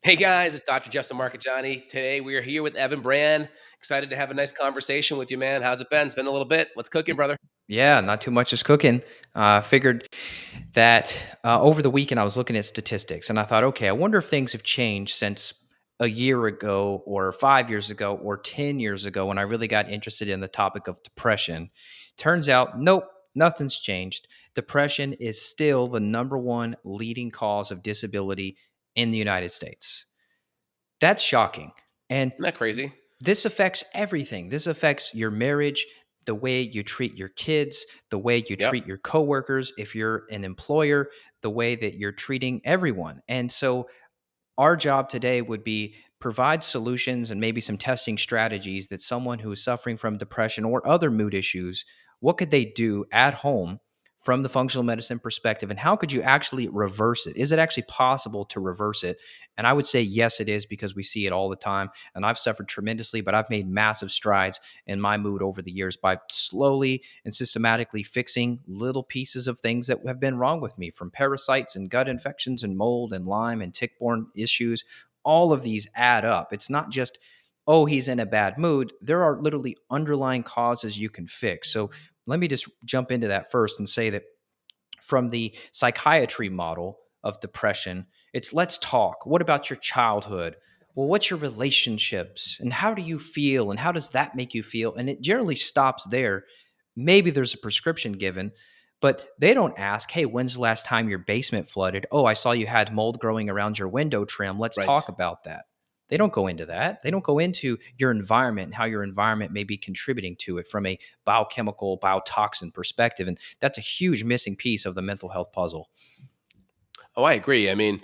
Hey guys, it's Dr. Justin Marcagiani. Today we are here with Evan Brand. Excited to have a nice conversation with you, man. How's it been? It's been a little bit. What's cooking, Y- brother? Yeah, not too much is cooking. Figured that over the weekend I was looking at statistics and I thought, okay, I wonder if things have changed since a year ago or 5 years ago or 10 years ago when I really got interested in the topic of depression. Turns out, nope, nothing's changed. Depression is still the number one leading cause of disability in the United States. That's shocking. And Isn't that crazy? this affects everything. This affects your marriage, the way you treat your kids, the way you Yep. treat your coworkers, if you're an employer, the way that you're treating everyone. And so our job today would be provide solutions and maybe some testing strategies that someone who is suffering from depression or other mood issues, what could they do at home from the functional medicine perspective, and how could you actually reverse it? Is it actually possible to reverse it? And I would say yes, it is, because we see it all the time. And I've suffered tremendously, but I've made massive strides in my mood over the years by slowly and systematically fixing little pieces of things that have been wrong with me, from parasites and gut infections and mold and Lyme and tick-borne issues. All of these add up. It's not just, oh, he's in a bad mood. There are literally underlying causes you can fix. So let me just jump into that first and say that from the psychiatry model of depression, it's let's talk. What about your childhood? Well, what's your relationships? And how do you feel? And how does that make you feel? And it generally stops there. Maybe there's a prescription given, but they don't ask, hey, when's the last time your basement flooded? Oh, I saw you had mold growing around your window trim. Let's Right. talk about that. They don't go into that. They don't go into your environment and how your environment may be contributing to it from a biochemical, biotoxin perspective. And that's a huge missing piece of the mental health puzzle. Oh, I agree. I mean,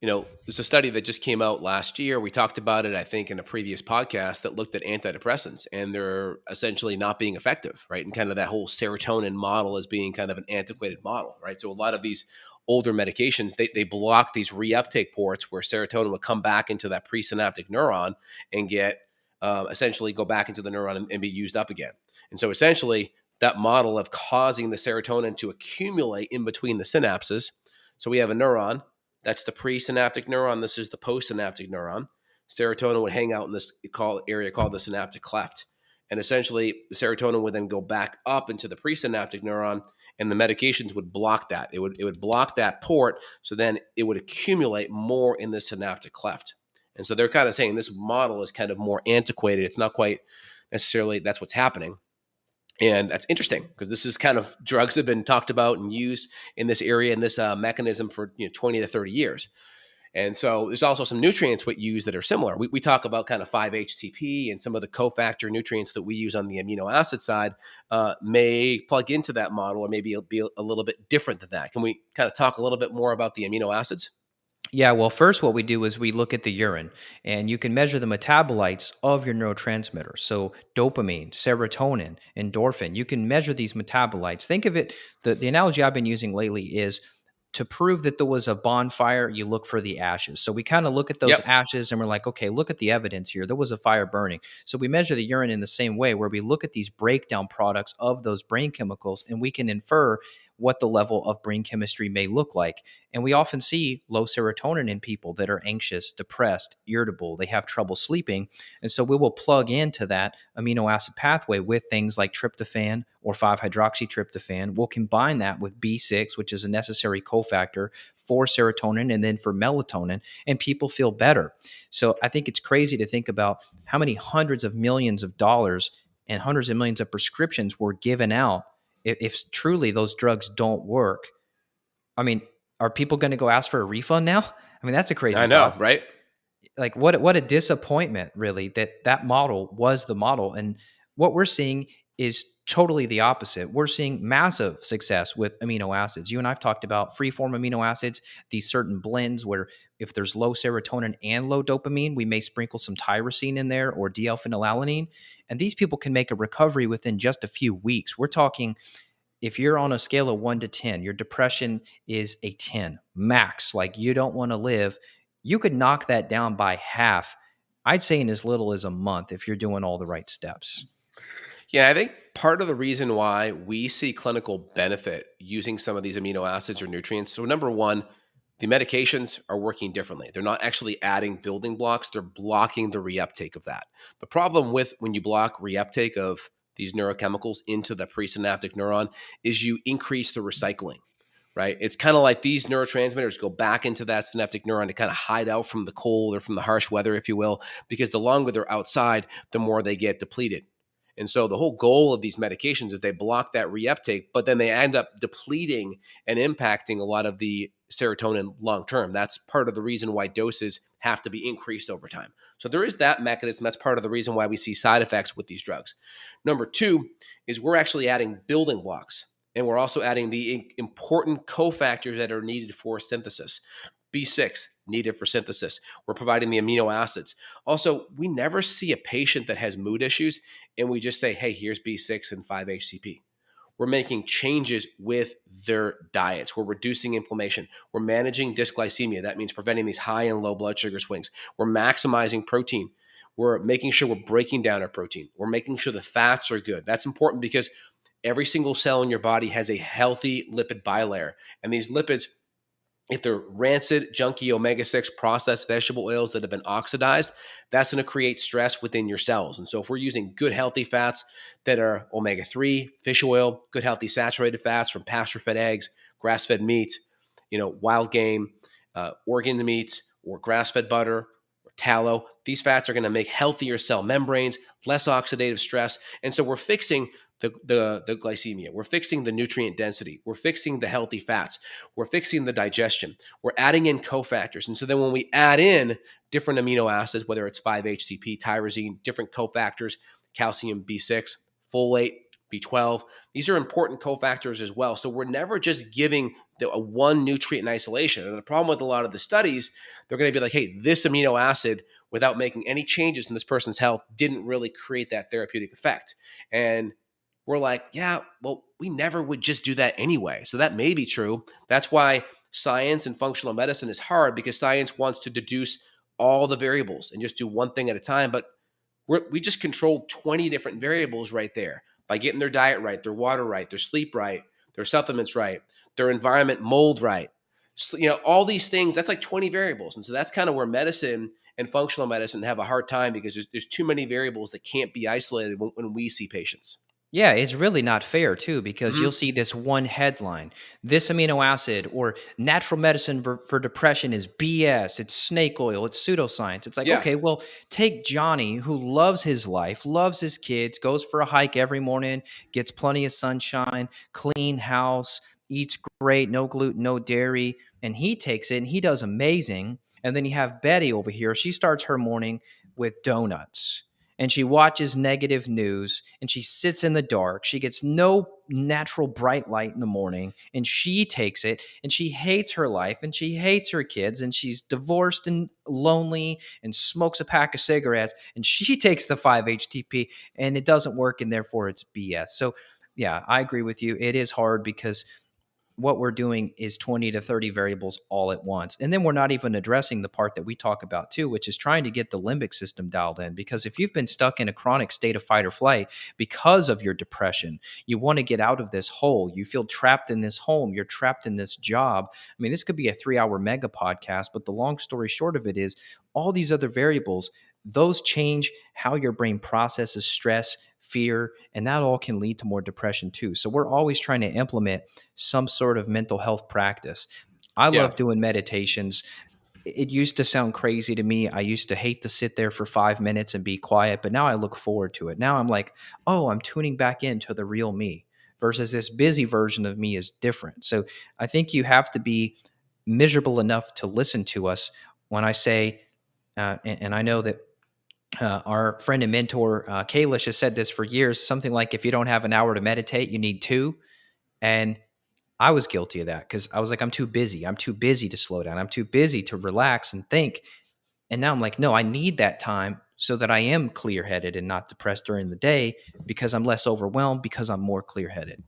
there's a study that just came out last year. We talked about it, I think, in a previous podcast that looked at antidepressants and they're essentially not being effective, right? And kind of that whole serotonin model as being kind of an antiquated model, right? So a lot of these older medications, they block these reuptake ports where serotonin would come back into that presynaptic neuron and get essentially go back into the neuron and be used up again. And so essentially, that model of causing the serotonin to accumulate in between the synapses. So we have a neuron that's the presynaptic neuron. This is the postsynaptic neuron. Serotonin would hang out in this area called the synaptic cleft. And essentially, the serotonin would then go back up into the presynaptic neuron, and the medications would block that. It would block that port, so then it would accumulate more in the synaptic cleft. And so they're kind of saying this model is kind of more antiquated. It's not quite necessarily that's what's happening. And that's interesting because this is kind of drugs have been talked about and used in this area and this mechanism for 20 to 30 years. And so there's also some nutrients we use that are similar. We talk about kind of 5-HTP and some of the cofactor nutrients that we use on the amino acid side may plug into that model, or maybe it'll be a little bit different than that. Can we kind of talk a little bit more about the amino acids? Yeah, well, first, what we do is we look at the urine, and you can measure the metabolites of your neurotransmitters. So, dopamine, serotonin, endorphin, you can measure these metabolites. Think of it, the analogy I've been using lately is to prove that there was a bonfire, you look for the ashes. So, we kind of look at those Yep. ashes and we're like, okay, look at the evidence here. There was a fire burning. So, we measure the urine in the same way, where we look at these breakdown products of those brain chemicals and we can infer what the level of brain chemistry may look like. And we often see low serotonin in people that are anxious, depressed, irritable, they have trouble sleeping. And so we will plug into that amino acid pathway with things like tryptophan or 5-hydroxytryptophan. We'll combine that with B6, which is a necessary cofactor for serotonin and then for melatonin, and people feel better. So I think it's crazy to think about how many hundreds of millions of dollars and hundreds of millions of prescriptions were given out if truly those drugs don't work. I mean, are people going to go ask for a refund now? I mean, that's a crazy I know, thought. right? Like, what a disappointment, really, that model was the model. And what we're seeing is totally the opposite. We're seeing massive success with amino acids. You and I've talked about free form amino acids, these certain blends where if there's low serotonin and low dopamine, we may sprinkle some tyrosine in there or D-L-phenylalanine. And these people can make a recovery within just a few weeks. We're talking, if you're on a scale of 1 to 10, your depression is a 10 max, like you don't want to live, you could knock that down by half. I'd say in as little as a month if you're doing all the right steps. Yeah, I think part of the reason why we see clinical benefit using some of these amino acids or nutrients. So, number one, The medications are working differently. They're not actually adding building blocks, they're blocking the reuptake of that. The problem with when you block reuptake of these neurochemicals into the presynaptic neuron is you increase the recycling, right? It's kind of like these neurotransmitters go back into that synaptic neuron to kind of hide out from the cold or from the harsh weather, if you will, because the longer they're outside, the more they get depleted. And so the whole goal of these medications is they block that reuptake, but then they end up depleting and impacting a lot of the serotonin long term. That's part of the reason why doses have to be increased over time. So there is that mechanism. That's part of the reason why we see side effects with these drugs. Number two is we're actually adding building blocks, and we're also adding the important cofactors that are needed for synthesis. B6 needed for synthesis. We're providing the amino acids. Also, we never see a patient that has mood issues and we just say, hey, here's B6 and 5-HTP. We're making changes with their diets. We're reducing inflammation. We're managing dysglycemia. That means preventing these high and low blood sugar swings. We're maximizing protein. We're making sure we're breaking down our protein. We're making sure the fats are good. That's important because every single cell in your body has a healthy lipid bilayer. And these lipids, if they're rancid, junky omega-6 processed vegetable oils that have been oxidized, that's going to create stress within your cells. And so if we're using good healthy fats that are omega-3, fish oil, good healthy saturated fats from pasture-fed eggs, grass-fed meat, wild game, organ meats, or grass-fed butter, or tallow, these fats are going to make healthier cell membranes, less oxidative stress. And so we're fixing the glycemia. We're fixing the nutrient density. We're fixing the healthy fats. We're fixing the digestion. We're adding in cofactors. And so then when we add in different amino acids, whether it's 5-HTP, tyrosine, different cofactors, calcium, B6, folate, B12, these are important cofactors as well. So we're never just giving a one nutrient in isolation. And the problem with a lot of the studies, they're going to be like, hey, this amino acid, without making any changes in this person's health, didn't really create that therapeutic effect. And we're like, yeah, well, we never would just do that anyway. So that may be true. That's why science and functional medicine is hard, because science wants to deduce all the variables and just do one thing at a time. But we just controlled 20 different variables right there by getting their diet right, their water right, their sleep right, their supplements right, their environment mold right. So, all these things, that's like 20 variables. And so that's kind of where medicine and functional medicine have a hard time, because there's too many variables that can't be isolated when we see patients. Yeah, it's really not fair too, because you'll Mhm. see this one headline: this amino acid or natural medicine for depression is BS. It's snake oil. It's pseudoscience. It's like, Yeah. okay, well, take Johnny, who loves his life, loves his kids, goes for a hike every morning, gets plenty of sunshine, clean house, eats great, no gluten, no dairy, and he takes it and he does amazing. And then you have Betty over here. She starts her morning with donuts, and she watches negative news, and she sits in the dark. She gets no natural bright light in the morning, and she takes it, and she hates her life, and she hates her kids, and she's divorced and lonely and smokes a pack of cigarettes, and she takes the 5-HTP, and it doesn't work, and therefore it's BS. So yeah, I agree with you. It is hard because what we're doing is 20 to 30 variables all at once. And then we're not even addressing the part that we talk about too, which is trying to get the limbic system dialed in. Because if you've been stuck in a chronic state of fight or flight because of your depression, you want to get out of this hole. You feel trapped in this home. You're trapped in this job. I mean, this could be a 3-hour mega podcast, but the long story short of it is all these other variables, those change how your brain processes stress, fear, and that all can lead to more depression too. So we're always trying to implement some sort of mental health practice. I Yeah. love doing meditations. It used to sound crazy to me. I used to hate to sit there for 5 minutes and be quiet, but now I look forward to it. Now I'm like, oh, I'm tuning back into the real me versus this busy version of me is different. So I think you have to be miserable enough to listen to us when I say, and I know that our friend and mentor, Kalish, has said this for years, something like, if you don't have an hour to meditate, you need two. And I was guilty of that because I was like, I'm too busy. I'm too busy to slow down. I'm too busy to relax and think. And now I'm like, no, I need that time so that I am clear headed and not depressed during the day, because I'm less overwhelmed, because I'm more clear headed.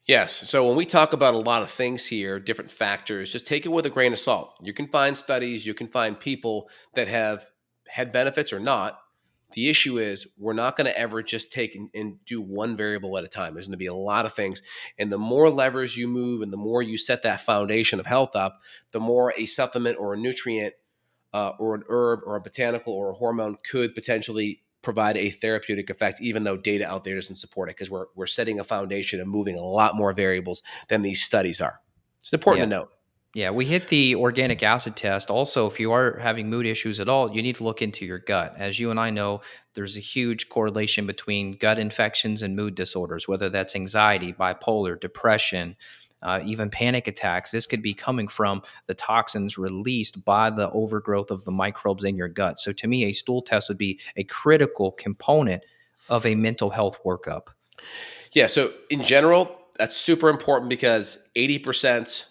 Yes. So when we talk about a lot of things here, different factors, just take it with a grain of salt. You can find studies, you can find people that have had benefits or not, The issue is we're not going to ever just take and do one variable at a time. There's going to be a lot of things. And the more levers you move and the more you set that foundation of health up, the more a supplement or a nutrient or an herb or a botanical or a hormone could potentially provide a therapeutic effect, even though data out there doesn't support it, because we're setting a foundation and moving a lot more variables than these studies are. It's important Yeah. to note. Yeah, we hit the organic acid test. Also, if you are having mood issues at all, you need to look into your gut. As you and I know, there's a huge correlation between gut infections and mood disorders, whether that's anxiety, bipolar, depression, even panic attacks. This could be coming from the toxins released by the overgrowth of the microbes in your gut. So, to me, a stool test would be a critical component of a mental health workup. Yeah. So in general, that's super important because 80%,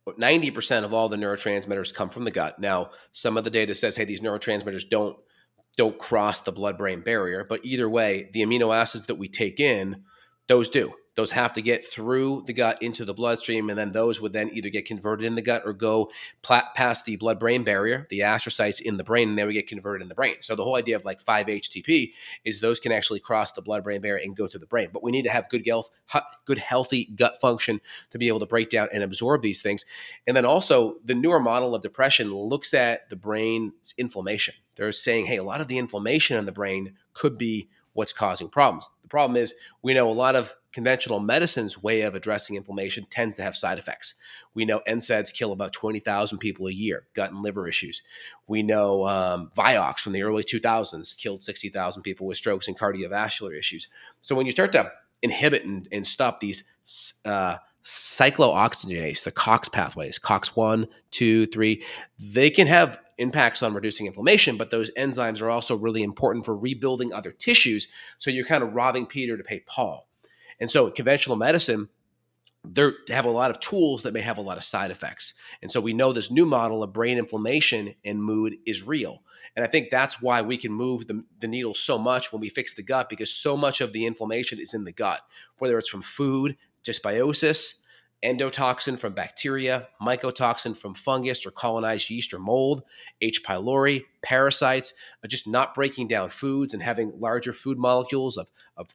90% of all the neurotransmitters come from the gut. Now, some of the data says, hey, these neurotransmitters don't cross the blood-brain barrier, but either way, the amino acids that we take in, those do. Those have to get through the gut into the bloodstream, and then those would then either get converted in the gut or go past the blood-brain barrier, the astrocytes in the brain, and then we get converted in the brain. So the whole idea of like 5-HTP is those can actually cross the blood-brain barrier and go to the brain. But we need to have good healthy gut function to be able to break down and absorb these things. And then also the newer model of depression looks at the brain's inflammation. They're saying, hey, a lot of the inflammation in the brain could be what's causing problems. The problem is we know a lot of conventional medicine's way of addressing inflammation tends to have side effects. We know NSAIDs kill about 20,000 people a year, gut and liver issues. We know Vioxx from the early 2000s killed 60,000 people with strokes and cardiovascular issues. So when you start to inhibit and stop these cyclooxygenase, the COX pathways, COX-1, 2, 3, they can have impacts on reducing inflammation, but those enzymes are also really important for rebuilding other tissues. So you're kind of robbing Peter to pay Paul. And so conventional medicine, they have a lot of tools that may have a lot of side effects. And so we know this new model of brain inflammation and mood is real. And I think that's why we can move the needle so much when we fix the gut, because so much of the inflammation is in the gut, whether it's from food, dysbiosis, endotoxin from bacteria, mycotoxin from fungus or colonized yeast or mold, H. pylori, parasites, just not breaking down foods and having larger food molecules of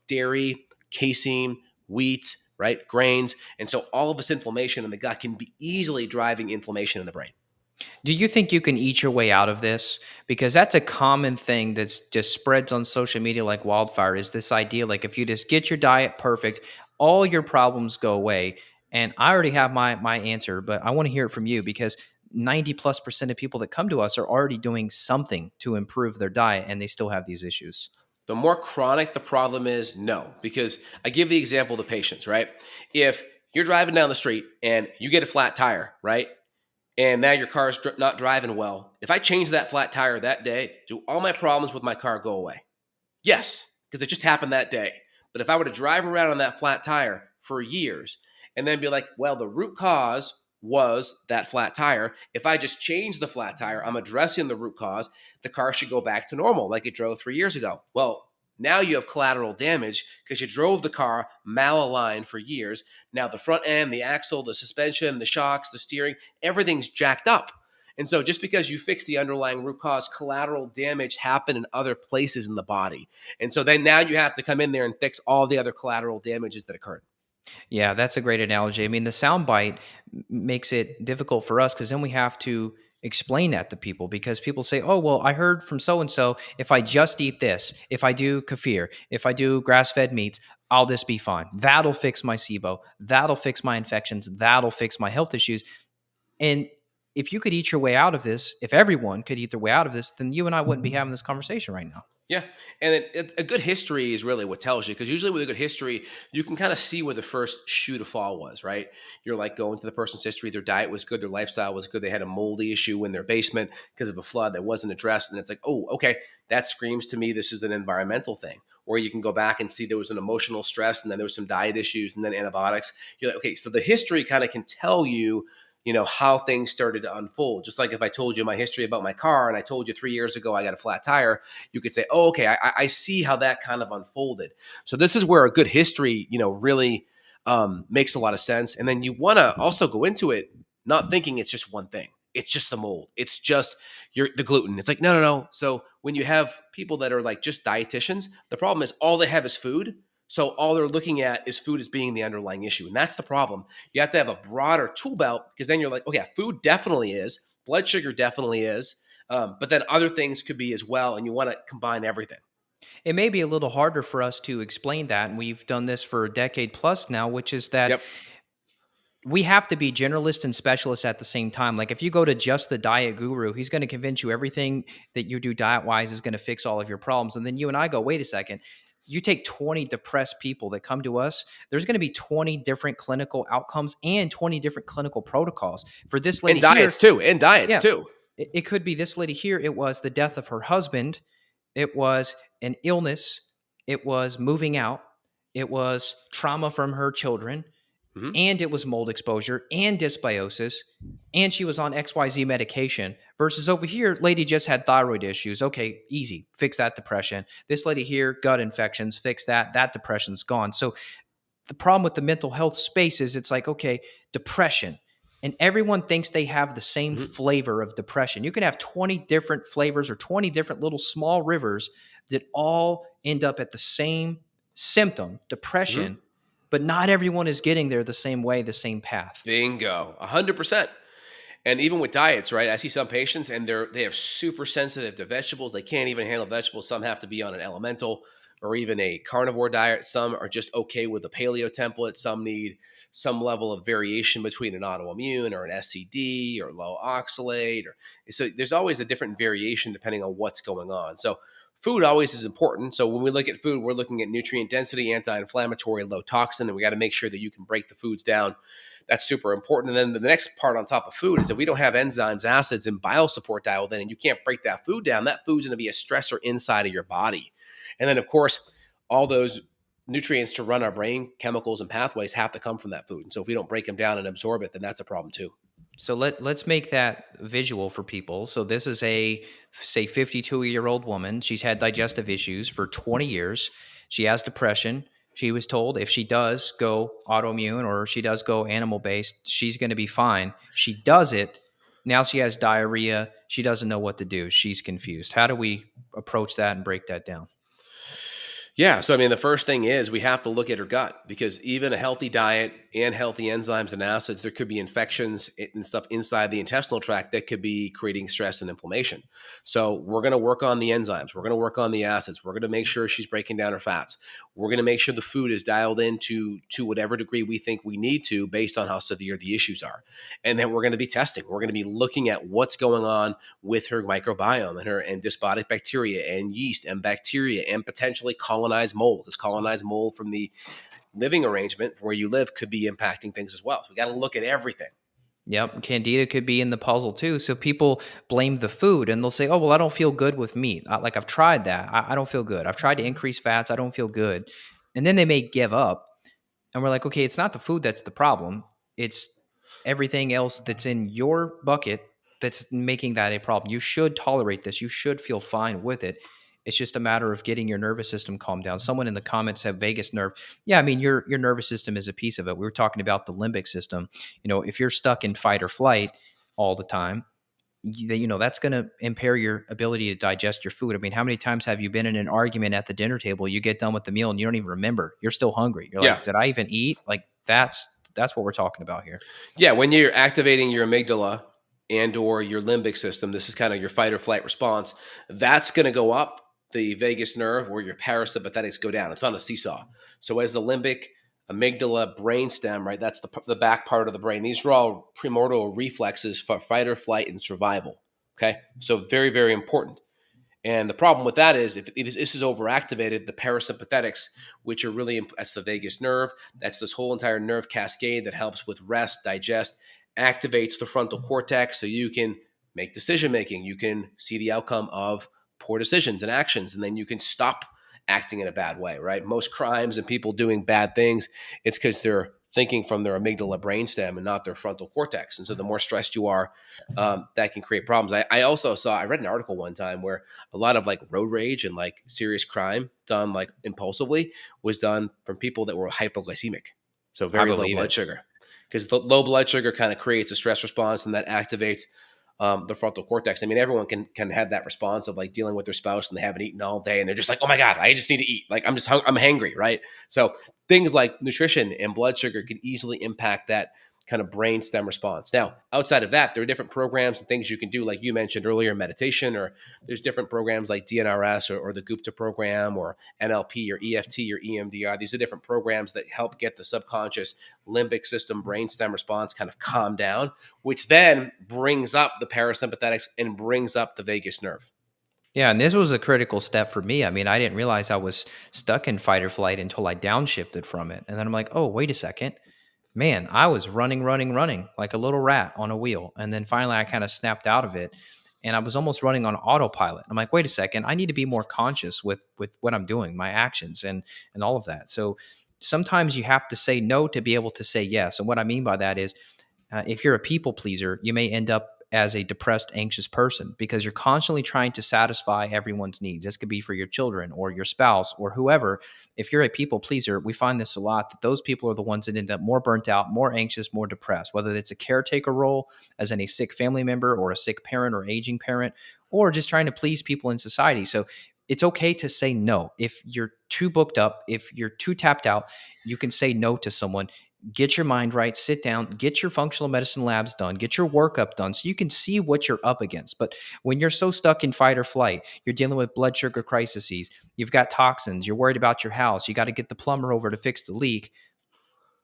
dairy, casein, wheat, right? Grains. And so all of this inflammation in the gut can be easily driving inflammation in the brain. Do you think you can eat your way out of this? Because that's a common thing that's just spreads on social media like wildfire is this idea like if you just get your diet perfect, all your problems go away. And I already have my answer, but I want to hear it from you because 90+% of people that come to us are already doing something to improve their diet and they still have these issues. The more chronic the problem is, no, because I give the example to patients, right? If you're driving down the street and you get a flat tire, right? And now your car's not driving well. If I change that flat tire that day, do all my problems with my car go away? Yes, because it just happened that day. But if I were to drive around on that flat tire for years and then be like, well, the root cause was that flat tire. If I just change the flat tire, I'm addressing the root cause. The car should go back to normal like it drove 3 years ago. Well, now you have collateral damage because you drove the car malaligned for years. Now the front end, the axle, the suspension, the shocks, the steering, everything's jacked up. And so just because you fix the underlying root cause, collateral damage happened in other places in the body. And so then now you have to come in there and fix all the other collateral damages that occurred. Yeah, that's a great analogy. I mean, the soundbite makes it difficult for us because then we have to explain that to people because people say, oh, well, I heard from so and so, if I just eat this, if I do kefir, if I do grass fed meats, I'll just be fine. That'll fix my SIBO. That'll fix my infections. That'll fix my health issues. And if you could eat your way out of this, if everyone could eat their way out of this, then you and I wouldn't be having this conversation right now. Yeah. And a good history is really what tells you, because usually with a good history, you can kind of see where the first shoe to fall was, right? You're like going to the person's history. Their diet was good. Their lifestyle was good. They had a moldy issue in their basement because of a flood that wasn't addressed. And it's like, oh, okay, that screams to me this is an environmental thing. Or you can go back and see there was an emotional stress and then there was some diet issues and then antibiotics. You're like, okay, so the history kind of can tell you, how things started to unfold. Just like if I told you my history about my car and I told you 3 years ago I got a flat tire, you could say, oh, okay, I see how that kind of unfolded. So this is where a good history, really makes a lot of sense. And then you want to also go into it not thinking it's just one thing. it's just the mold. It's just the gluten. It's like, no, no, no. So when you have people that are like just dietitians, the problem is all they have is food. So all they're looking at is food as being the underlying issue. And that's the problem. You have to have a broader tool belt, because then you're like, okay, food definitely is, blood sugar definitely is, but then other things could be as well. And you want to combine everything. It may be a little harder for us to explain that, and we've done this for a decade plus now, which is that Yep. we have to be generalists and specialists at the same time. Like if you go to just the diet guru, he's going to convince you everything that you do diet wise is going to fix all of your problems. And then you and I go, wait a second. You take 20 depressed people that come to us, there's going to be 20 different clinical outcomes and 20 different clinical protocols. For this lady And diets here, too. And diets yeah, too. it could be this lady here. It was the death of her husband. It was an illness. It was moving out. It was trauma from her children, Hmm. and it was mold exposure and dysbiosis, and she was on XYZ medication. Versus over here, lady just had thyroid issues. Okay, easy. Fix that depression. This lady here, gut infections, fix that. That depression's gone. So the problem with the mental health space is it's like, okay, depression. And everyone thinks they have the same Hmm. flavor of depression. You can have 20 different flavors or 20 different little small rivers that all end up at the same symptom, Hmm. depression, but not everyone is getting there the same way, the same path. Bingo. 100%. And even with diets, right? I see some patients and they have super sensitive to vegetables. They can't even handle vegetables. Some have to be on an elemental or even a carnivore diet. Some are just okay with a paleo template. Some need some level of variation between an autoimmune or an SCD or low oxalate. Or so there's always a different variation depending on what's going on. So food always is important. So when we look at food, we're looking at nutrient density, anti-inflammatory, low toxin, and we got to make sure that you can break the foods down. That's super important. And then the next part on top of food is if we don't have enzymes, acids, and bile support dialed in, and you can't break that food down, that food's going to be a stressor inside of your body. And then, of course, all those nutrients to run our brain, chemicals, and pathways have to come from that food. And so if we don't break them down and absorb it, then that's a problem too. So let's make that visual for people. So this is a say 52-year-old woman. She's had digestive issues for 20 years. She has depression. She was told if she does go autoimmune or she does go animal based, she's going to be fine. She does it. Now she has diarrhea. She doesn't know what to do. She's confused. How do we approach that and break that down? Yeah. So, I mean, the first thing is we have to look at her gut, because even a healthy diet and healthy enzymes and acids, there could be infections and stuff inside the intestinal tract that could be creating stress and inflammation. So, we're going to work on the enzymes. We're going to work on the acids. We're going to make sure she's breaking down her fats. We're going to make sure the food is dialed into to whatever degree we think we need to based on how severe the issues are. And then we're going to be testing. We're going to be looking at what's going on with her microbiome and her and dysbiotic bacteria and yeast and bacteria and potentially colonized mold, because colonized mold from the living arrangement where you live could be impacting things as well. So we got to look at everything. Yep, candida could be in the puzzle too. So people blame the food and they'll say, "Oh, well, I don't feel good with meat. Like I've tried that. I don't feel good. I've tried to increase fats. I don't feel good." And then they may give up. And we're like, "Okay, it's not the food that's the problem. It's everything else that's in your bucket that's making that a problem. You should tolerate this. You should feel fine with it. It's just a matter of getting your nervous system calmed down." Someone in the comments said vagus nerve. Yeah, I mean your nervous system is a piece of it. We were talking about the limbic system. If you're stuck in fight or flight all the time, that's going to impair your ability to digest your food. I mean, how many times have you been in an argument at the dinner table? You get done with the meal and you don't even remember. You're still hungry. You're Yeah. like, did I even eat? Like that's what we're talking about here. Yeah, when you're activating your amygdala and or your limbic system, this is kind of your fight or flight response. That's going to go up the vagus nerve, where your parasympathetics go down. It's on a seesaw. So as the limbic, amygdala, brainstem, right? That's the back part of the brain. These are all primordial reflexes for fight or flight and survival. Okay, so very very important. And the problem with that is if this is overactivated, the parasympathetics, which are really, that's the vagus nerve, that's this whole entire nerve cascade that helps with rest, digest, activates the frontal cortex so you can make decision making. You can see the outcome of poor decisions and actions, and then you can stop acting in a bad way, right? Most crimes and people doing bad things, it's because they're thinking from their amygdala brainstem and not their frontal cortex. And so the more stressed you are, that can create problems. I read an article one time where a lot of like road rage and like serious crime done like impulsively was done from people that were hypoglycemic. So I very low believe blood it. sugar, because the low blood sugar kind of creates a stress response and that activates the frontal cortex. I mean, everyone can have that response of like dealing with their spouse and they haven't eaten all day and they're just like, oh my god, I just need to eat. Like I'm hangry, right? So things like nutrition and blood sugar could easily impact that kind of brain stem response. Now, outside of that, there are different programs and things you can do, like you mentioned earlier, meditation, or there's different programs like DNRS or the Gupta program or NLP or EFT or EMDR. These are different programs that help get the subconscious limbic system brainstem response kind of calm down, which then brings up the parasympathetics and brings up the vagus nerve. Yeah, and this was a critical step for me. I mean, I didn't realize I was stuck in fight or flight until I downshifted from it. And then I'm like, oh, wait a second. Man, I was running, running, running like a little rat on a wheel. And then finally I kind of snapped out of it and I was almost running on autopilot. I'm like, wait a second, I need to be more conscious with what I'm doing, my actions and all of that. So sometimes you have to say no to be able to say yes. And what I mean by that is if you're a people pleaser, you may end up as a depressed, anxious person because you're constantly trying to satisfy everyone's needs. This could be for your children or your spouse or whoever. If you're a people pleaser, we find this a lot that those people are the ones that end up more burnt out, more anxious, more depressed, whether it's a caretaker role, as in a sick family member or a sick parent or aging parent, or just trying to please people in society. So it's okay to say no. If you're too booked up, if you're too tapped out, you can say no to someone. Get your mind right, sit down, get your functional medicine labs done, get your workup done so you can see what you're up against. But when you're so stuck in fight or flight, you're dealing with blood sugar crises, you've got toxins, you're worried about your house, you got to get the plumber over to fix the leak.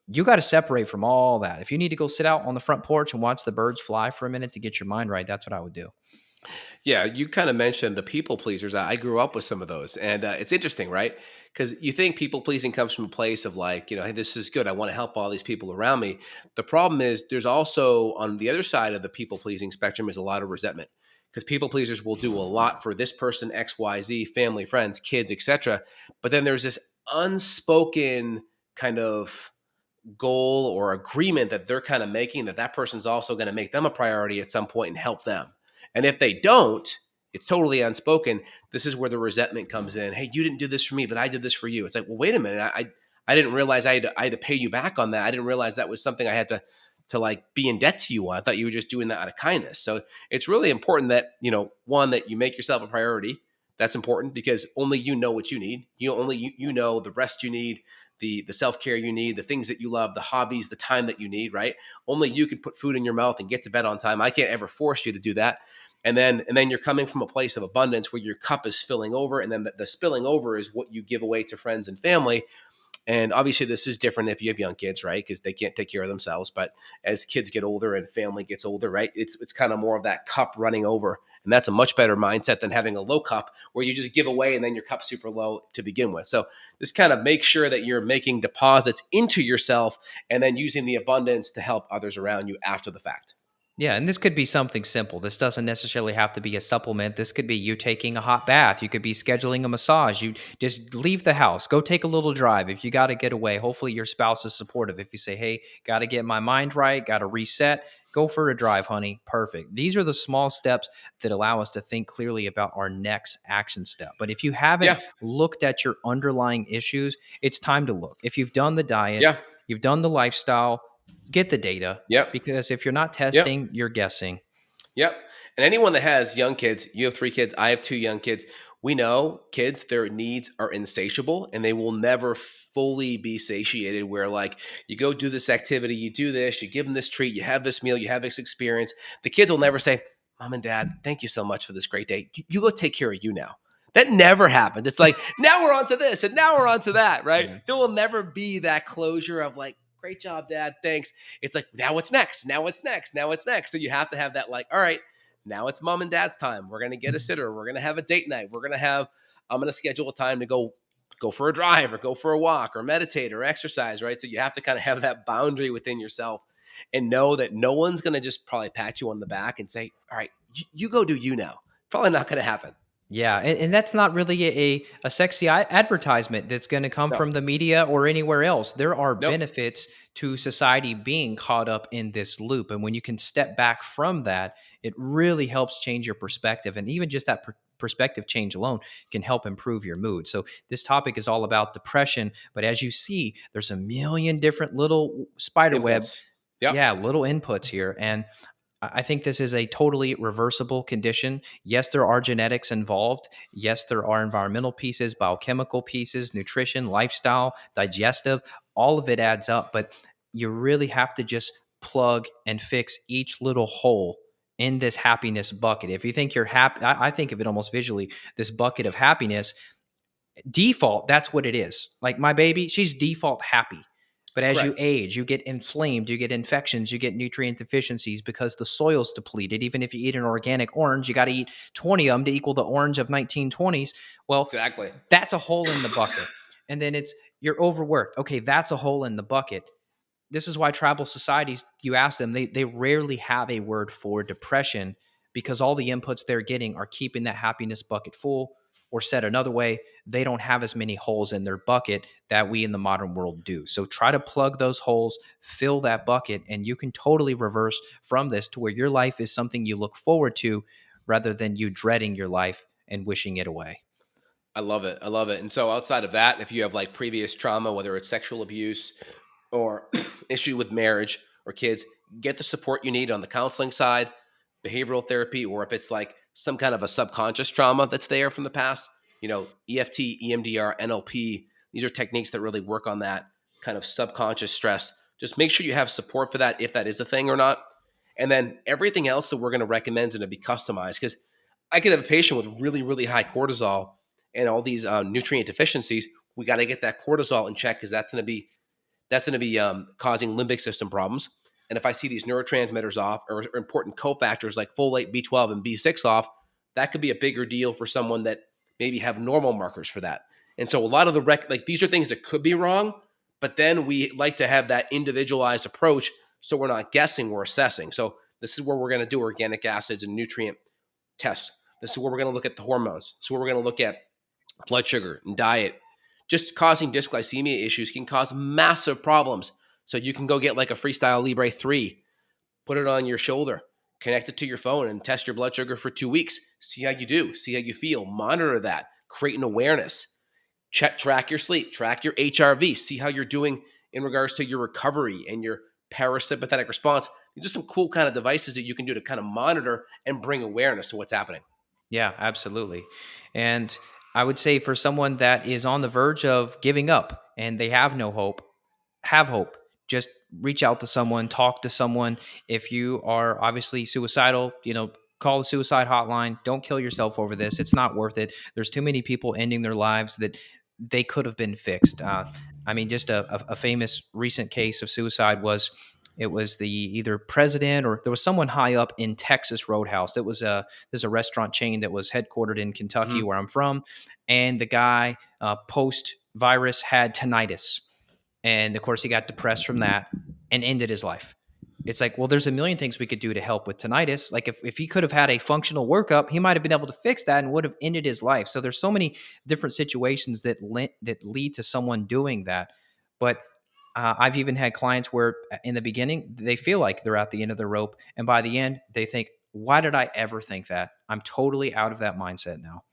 You got to separate from all that. If you need to go sit out on the front porch and watch the birds fly for a minute to get your mind right, that's what I would do. Yeah, you kind of mentioned the people pleasers. I grew up with some of those, and it's interesting, right? Because you think people pleasing comes from a place of like, hey, this is good. I want to help all these people around me. The problem is, there's also on the other side of the people pleasing spectrum is a lot of resentment because people pleasers will do a lot for this person, X, Y, Z, family, friends, kids, etc. But then there's this unspoken kind of goal or agreement that they're kind of making that that person's also going to make them a priority at some point and help them. And if they don't, it's totally unspoken. This is where the resentment comes in. Hey, you didn't do this for me, but I did this for you. It's like, well, wait a minute. I didn't realize I had to pay you back on that. I didn't realize that was something I had to like be in debt to you on. I thought you were just doing that out of kindness. So it's really important that, one, that you make yourself a priority. That's important because only you know what you need. You know the rest you need, the self-care you need, the things that you love, the hobbies, the time that you need, right? Only you can put food in your mouth and get to bed on time. I can't ever force you to do that. And then you're coming from a place of abundance where your cup is filling over, and then the spilling over is what you give away to friends and family. And obviously, this is different if you have young kids, right? Because they can't take care of themselves. But as kids get older and family gets older, right? It's kind of more of that cup running over, and that's a much better mindset than having a low cup where you just give away and then your cup's super low to begin with. So this kind of makes sure that you're making deposits into yourself and then using the abundance to help others around you after the fact. Yeah, and this could be something simple. This doesn't necessarily have to be a supplement. This could be you taking a hot bath. You could be scheduling a massage. You just leave the house, go take a little drive. If you got to get away, hopefully your spouse is supportive. If you say, hey, got to get my mind right, got to reset, go for a drive, honey. Perfect. These are the small steps that allow us to think clearly about our next action step. But if you haven't Yeah, looked at your underlying issues, it's time to look. If you've done the diet, yeah, you've done the lifestyle, get the data yep, because if you're not yep. testing, you're guessing. Yep. And anyone that has young kids, you have 3 kids, I have 2 young kids. We know kids, their needs are insatiable and they will never fully be satiated. Where, like, you go do this activity, you do this, you give them this treat, you have this meal, you have this experience. The kids will never say, Mom and Dad, thank you so much for this great day. You go take care of you now. That never happened. It's like, now we're on to this and now we're on to that, right? Yeah. There will never be that closure of like, great job, Dad. Thanks. It's like, now what's next? Now what's next? Now what's next? So you have to have that, like, all right, now it's Mom and Dad's time. We're going to get a sitter. We're going to have a date night. I'm going to schedule a time to go for a drive or go for a walk or meditate or exercise, right? So you have to kind of have that boundary within yourself and know that no one's going to just probably pat you on the back and say, all right, you go do you now. Probably not going to happen. Yeah, and that's not really a sexy advertisement that's going to come No, from the media or anywhere else. There are nope, benefits to society being caught up in this loop. And when you can step back from that, it really helps change your perspective. And even just that perspective change alone can help improve your mood. So this topic is all about depression. But as you see, there's a million different little spider web, inputs. Yep, yeah, little inputs here. And I think this is a totally reversible condition. Yes, there are genetics involved. Yes, there are environmental pieces, biochemical pieces, nutrition, lifestyle, digestive. All of it adds up, but you really have to just plug and fix each little hole in this happiness bucket. If you think you're happy, I think of it almost visually, this bucket of happiness default, that's what it is. Like my baby, she's default happy. But as you Correct. age, you get inflamed, you get infections, you get nutrient deficiencies because the soil's depleted. Even if you eat an organic orange, you got to eat 20 of them to equal the orange of 1920s. Well, Exactly. that's a hole in the bucket. And then it's you're overworked. Okay, that's a hole in the bucket. This is why tribal societies, you ask them, they rarely have a word for depression because all the inputs they're getting are keeping that happiness bucket full. Or said another way, they don't have as many holes in their bucket that we in the modern world do. So try to plug those holes, fill that bucket, and you can totally reverse from this to where your life is something you look forward to rather than you dreading your life and wishing it away. I love it. I love it. And so outside of that, if you have like previous trauma, whether it's sexual abuse or issue with marriage or kids, get the support you need on the counseling side, behavioral therapy, or if it's like some kind of a subconscious trauma that's there from the past, EFT, EMDR, NLP, these are techniques that really work on that kind of subconscious stress. Just make sure you have support for that if that is a thing or not. And then everything else that we're going to recommend is going to be customized because I could have a patient with really, really high cortisol and all these nutrient deficiencies. We got to get that cortisol in check because that's going to be causing limbic system problems. And if I see these neurotransmitters off or important cofactors like folate, B12, and B6 off, that could be a bigger deal for someone that maybe have normal markers for that. And so a lot of like these are things that could be wrong, but then we like to have that individualized approach so we're not guessing, we're assessing. So this is where we're going to do organic acids and nutrient tests. This is where we're going to look at the hormones. So we're going to look at blood sugar and diet. Just causing dysglycemia issues can cause massive problems. So you can go get like a Freestyle Libre 3, put it on your shoulder, connect it to your phone, and test your blood sugar for 2 weeks. See how you do, see how you feel, monitor that, create an awareness, track your sleep, track your HRV, see how you're doing in regards to your recovery and your parasympathetic response. These are some cool kind of devices that you can do to kind of monitor and bring awareness to what's happening. Yeah, absolutely. And I would say for someone that is on the verge of giving up and they have no hope, have hope. Just reach out to someone, talk to someone. If you are obviously suicidal, call the suicide hotline. Don't kill yourself over this. It's not worth it. There's too many people ending their lives that they could have been fixed. I mean, just a famous recent case of suicide was it was the either president or there was someone high up in Texas Roadhouse. It was there's a restaurant chain that was headquartered in Kentucky, Mhm. where I'm from, and the guy post virus had tinnitus, and of course, he got depressed from that and ended his life. It's like, well, there's a million things we could do to help with tinnitus. Like if he could have had a functional workup, he might have been able to fix that and would have ended his life. So there's so many different situations that lead to someone doing that. But I've even had clients where in the beginning they feel like they're at the end of the rope, and by the end they think, "Why did I ever think that?" I'm totally out of that mindset now.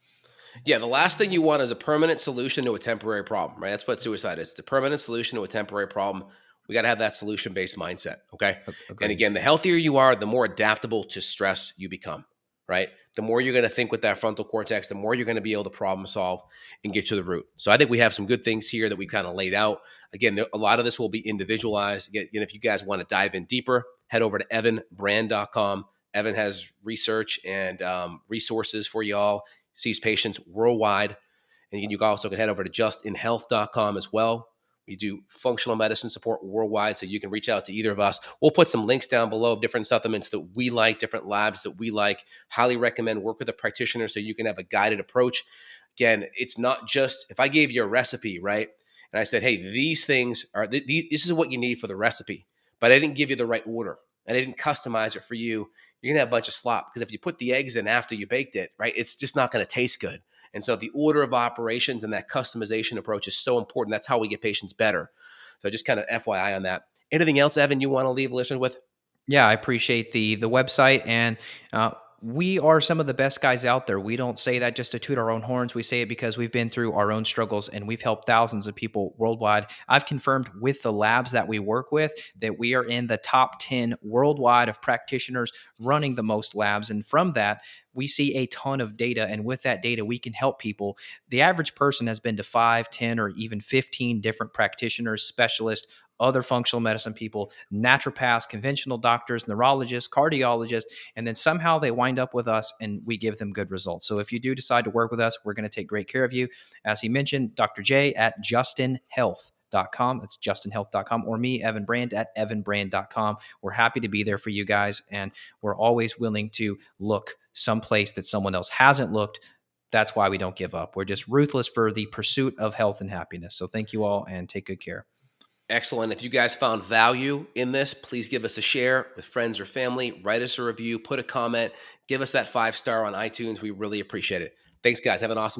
Yeah, the last thing you want is a permanent solution to a temporary problem, right? That's what suicide is. It's a permanent solution to a temporary problem. We got to have that solution based mindset. Okay. And Agreed. again, the healthier you are, the more adaptable to stress you become, right? The more you're going to think with that frontal cortex, the more you're going to be able to problem solve and get to the root. So I think we have some good things here that we kind of laid out. Again, a lot of this will be individualized. Again, if you guys want to dive in deeper, head over to evanbrand.com. Evan has research and resources for y'all, sees patients worldwide. And you also can head over to justinhealth.com as well. We do functional medicine support worldwide, so you can reach out to either of us. We'll put some links down below of different supplements that we like, different labs that we like. Highly recommend work with a practitioner so you can have a guided approach. Again, it's not just if I gave you a recipe, right? And I said, hey, these things are, this is what you need for the recipe, but I didn't give you the right order and I didn't customize it for you. You're going to have a bunch of slop because if you put the eggs in after you baked it, right, it's just not going to taste good. And so the order of operations and that customization approach is so important. That's how we get patients better. So just kind of FYI on that. Anything else, Evan, you want to leave listeners with? Yeah, I appreciate the website and We are some of the best guys out there. We don't say that just to toot our own horns. We say it because we've been through our own struggles and we've helped thousands of people worldwide. I've confirmed with the labs that we work with that we are in the top 10 worldwide of practitioners running the most labs. And from that, we see a ton of data. And with that data, we can help people. The average person has been to 5, 10, or even 15 different practitioners, specialists, other functional medicine people, naturopaths, conventional doctors, neurologists, cardiologists, and then somehow they wind up with us and we give them good results. So if you do decide to work with us, we're going to take great care of you. As he mentioned, Dr. J at justinhealth.com. That's justinhealth.com, or me, Evan Brand, at evanbrand.com. We're happy to be there for you guys, and we're always willing to look someplace that someone else hasn't looked. That's why we don't give up. We're just ruthless for the pursuit of health and happiness. So thank you all and take good care. Excellent. If you guys found value in this, please give us a share with friends or family, write us a review, put a comment, give us that 5-star on iTunes. We really appreciate it. Thanks, guys. Have an awesome